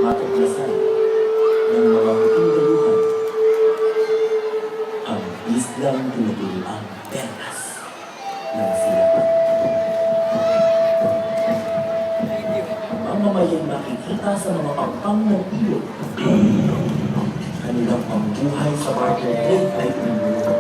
matuklasan ng mga puting daluhan ang islang tinutuluang perlas ng silapan. Mamamayang nakikita sa mga pangpang ng ilog, kanilang pambuhay sa barter trade ay pinulungan.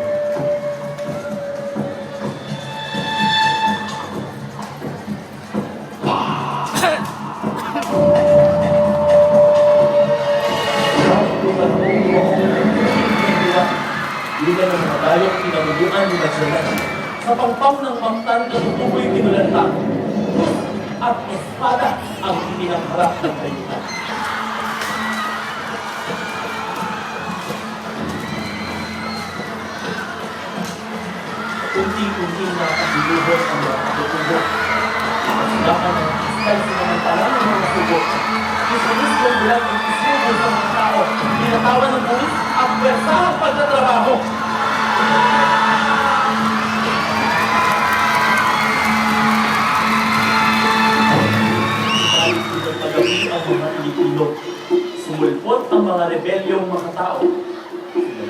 Hindi ng mga dayok pinamuluan ni Magellan sa pangpang ng Mactan at tuloy kinulanta at espada ang pinangharap ng kayuhan. Unti-unting nakabuluhon ang mga katutubo. Kasilakan ng iskay sinamantala ng mga subo. Isulis ng bulan ang isubo sa mga tao. Pinatawan ng pulis at pwersa ang pagtatrabaho. Dahil pinagpagabi ang mga Pilipino, sumulpot ang mga rebelyong mga tao.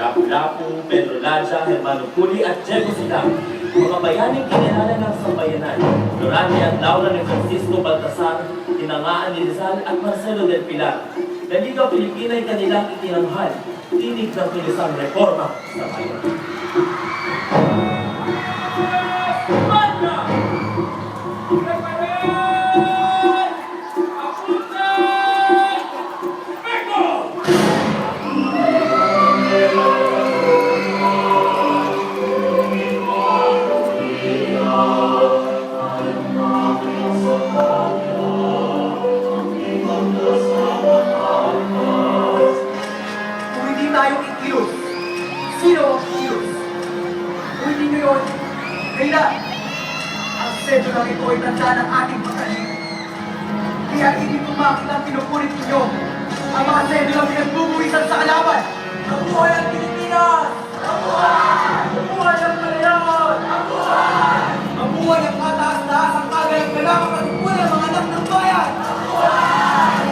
Lapu-Lapu, Pedro Laja, Hermano Puli at Diego Sila, mga bayaning kinilala ng sambayanan, Durante at Laura ni Francisco Baltasar, Tinangaan ni Rizal at Marcelo del Pilar. Daligaw Pilipina ay kanilang itinanghal, tinig ng kilisang reforma sa bayan. Kaya, ang sedyo lang ito ay tanda ng ating pagkalit. Kaya hindi ko makita ang pinupulit ninyo ang mga sedyo lang pinagbubuwisan sa kalaban. Mabuhay ang Pilipinas! Mabuhay! Mabuhay ang Palayaon! Mabuhay! Mabuhay ang kataas-taas ang kagayang kailangan matipunan ang mga anak ng bayan! Mabuhay!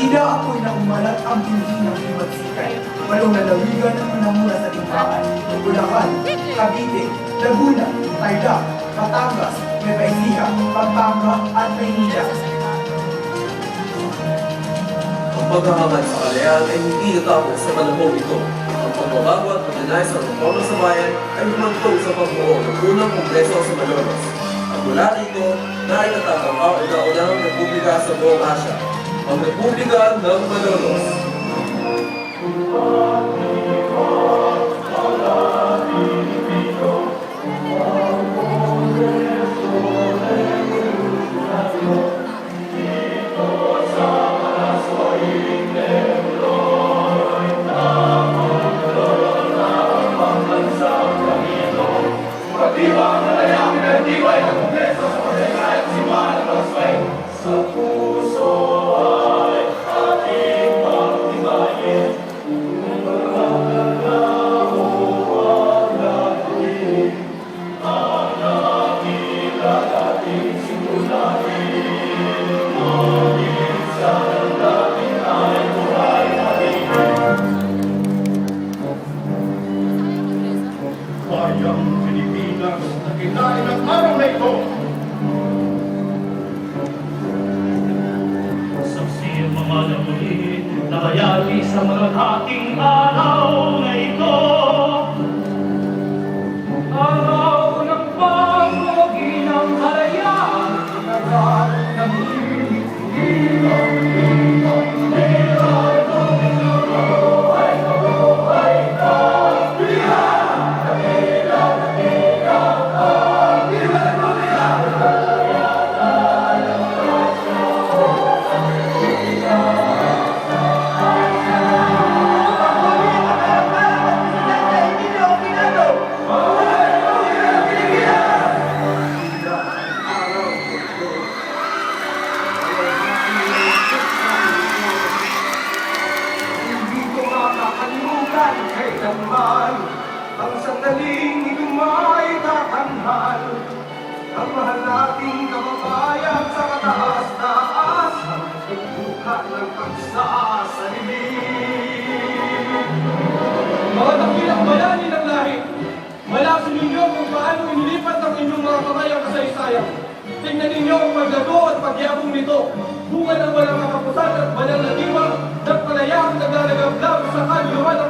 Ina ako'y naumalat ang Pilipinas liwat sikay. Walong lalawigan ng manamura sa Timbangan, Bulacan, Cavite, Laguna, Tarlac, Batangas, Nueva Ecija, Pampanga at Maynila. Ang paghahangad sa kalayaan ay hindi natapos sa panahon ito. Ang pagbabago at pagdanay sa reforma sa bayan ay humantong sa pagbuo ng unang kongreso sa Malolos. At mula rito, naitatag ang kauna-unahang republika sa buong Asya, ang Republika ng Malolos. Bayang Pilipinas na kinain ang araw na ito. Saksi ang mga namuli na bayagi sa mga hating araw na ito. Araw ng pagwagi ng kalayaan, araw ng ang paglago at pagyabong nito. Bunga ng walang katapusan at banal na diwa, ng palayaang naglalagablab sa kaluluwa ng